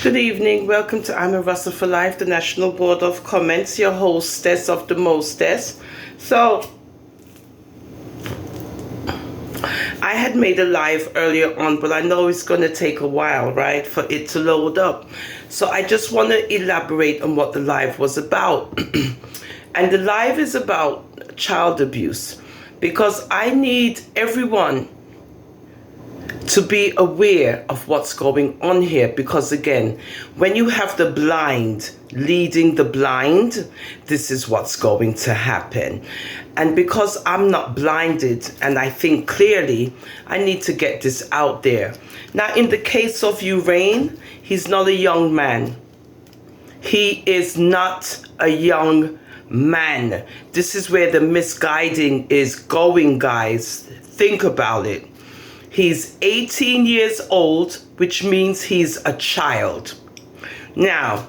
Good evening. Welcome to I'm a Russell for Life, the National Board of Comments, your hostess of the mostest. So, I had made a live earlier on, but I know it's going to take a while, right, for it to load up. So I just want to elaborate on what the live was about. And the live is about child abuse, because I need everyone to be aware of what's going on here, because again, when you have the blind leading the blind, this is what's going to happen. And because I'm not blinded and I think clearly, I need to get this out there. Now, in the case of Urain, he's not a young man. He is not a young man. This is where the misguiding is going, guys. Think about it. He's 18 years old, which means he's a child. Now,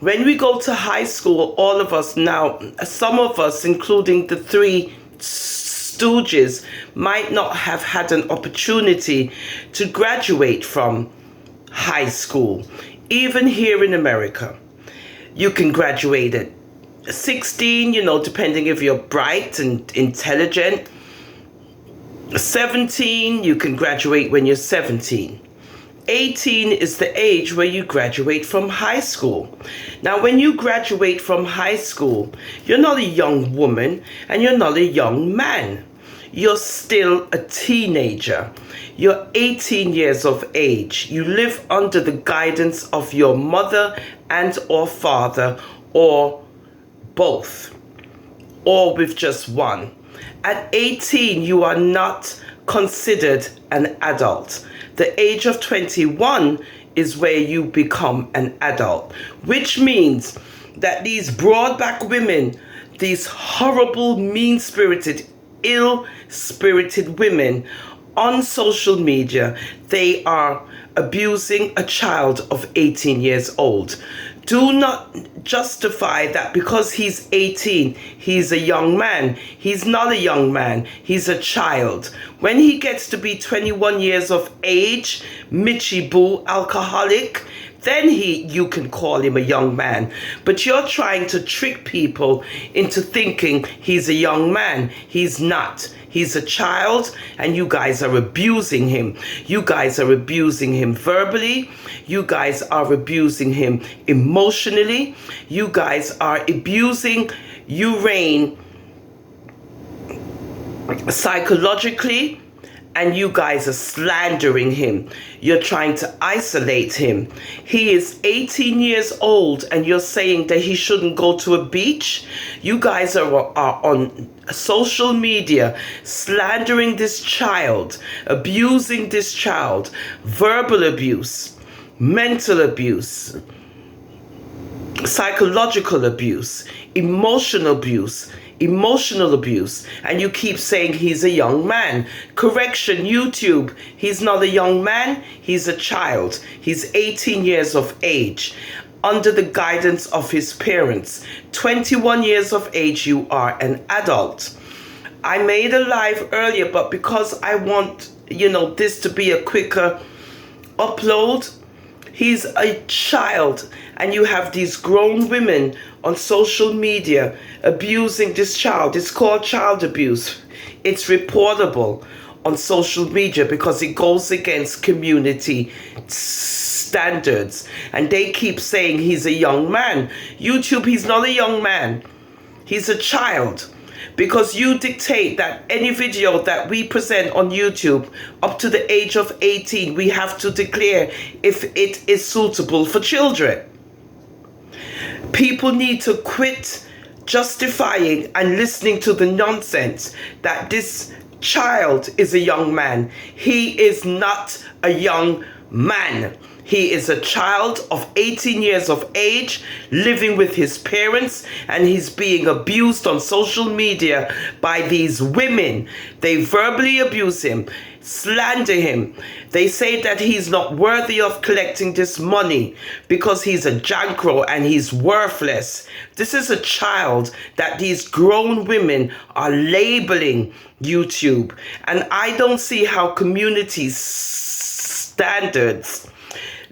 when we go to high school, all of us now, some of us, including the three stooges, might not have had an opportunity to graduate from high school. Even here in America, you can graduate at 16, depending if you're bright and intelligent. 17, you can graduate when you're 17. 18 is the age where you graduate from high school. Now, when you graduate from high school, you're not a young woman and you're not a young man. You're still a teenager. You're 18 years of age. You live under the guidance of your mother and or father, or both, or with just one. At 18, you are not considered an adult. The age of 21 is where you become an adult, which means that these broad-back women, these horrible, mean-spirited, ill-spirited women on social media, they are abusing a child of 18 years old. Do not justify that because he's 18, he's a young man. He's not a young man. He's a child. When he gets to be 21 years of age, Mitchie Boo, alcoholic, then you can call him a young man. But you're trying to trick people into thinking he's a young man. He's not. He's a child, and you guys are abusing him. You guys are abusing him verbally. You guys are abusing him emotionally. You guys are abusing Urain psychologically. And you guys are slandering him. You're trying to isolate him. He is 18 years old and you're saying that he shouldn't go to a beach? You guys are on social media slandering this child, abusing this child, verbal abuse, mental abuse, psychological abuse, emotional abuse, and you keep saying he's a young man. Correction, YouTube, he's not a young man, he's a child. He's 18 years of age, under the guidance of his parents. 21 years of age, you are an adult. I made a live earlier, but because I want, this to be a quicker upload, he's a child, and you have these grown women on social media abusing this child. It's called child abuse. It's reportable on social media because it goes against community standards. And they keep saying he's a young man. YouTube, he's not a young man. He's a child. Because you dictate that any video that we present on YouTube up to the age of 18, we have to declare if it is suitable for children. People need to quit justifying and listening to the nonsense that this child is a young man. He is not a young man. He is a child of 18 years of age, living with his parents, and he's being abused on social media by these women. They verbally abuse him, slander him. They say that he's not worthy of collecting this money because he's a jankro and he's worthless. This is a child that these grown women are labeling YouTube. And I don't see how community standards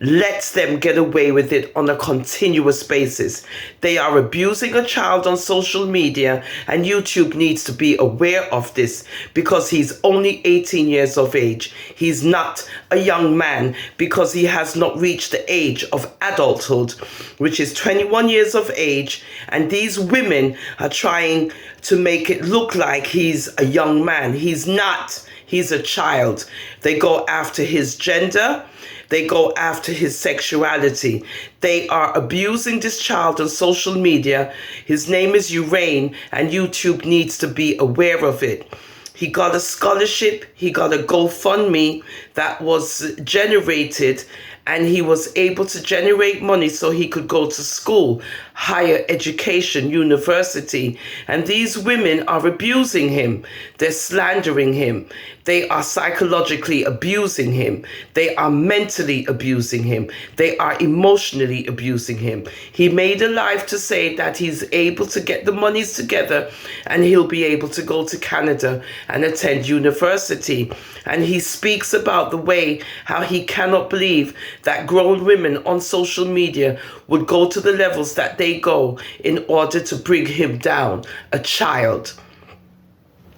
lets them get away with it on a continuous basis. They are abusing a child on social media, and YouTube needs to be aware of this because he's only 18 years of age. He's not a young man because he has not reached the age of adulthood, which is 21 years of age, and these women are trying to make it look like he's a young man. He's not. He's a child. They go after his gender. They go after his sexuality. They are abusing this child on social media. His name is Urain, and YouTube needs to be aware of it. He got a scholarship. He got a GoFundMe that was generated, and he was able to generate money so he could go to school, higher education, university. And these women are abusing him. They're slandering him. They are psychologically abusing him. They are mentally abusing him. They are emotionally abusing him. He made a live to say that he's able to get the monies together and he'll be able to go to Canada and attend university. And he speaks about the way how he cannot believe that grown women on social media would go to the levels that they go in order to bring him down, a child.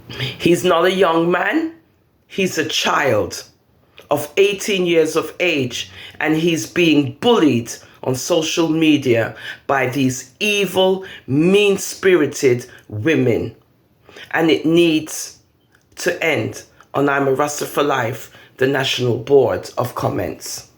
He's not a young man. He's a child of 18 years of age, and he's being bullied on social media by these evil, mean-spirited women. And it needs to end on I'm a Rasta for Life, the National Board of Comments.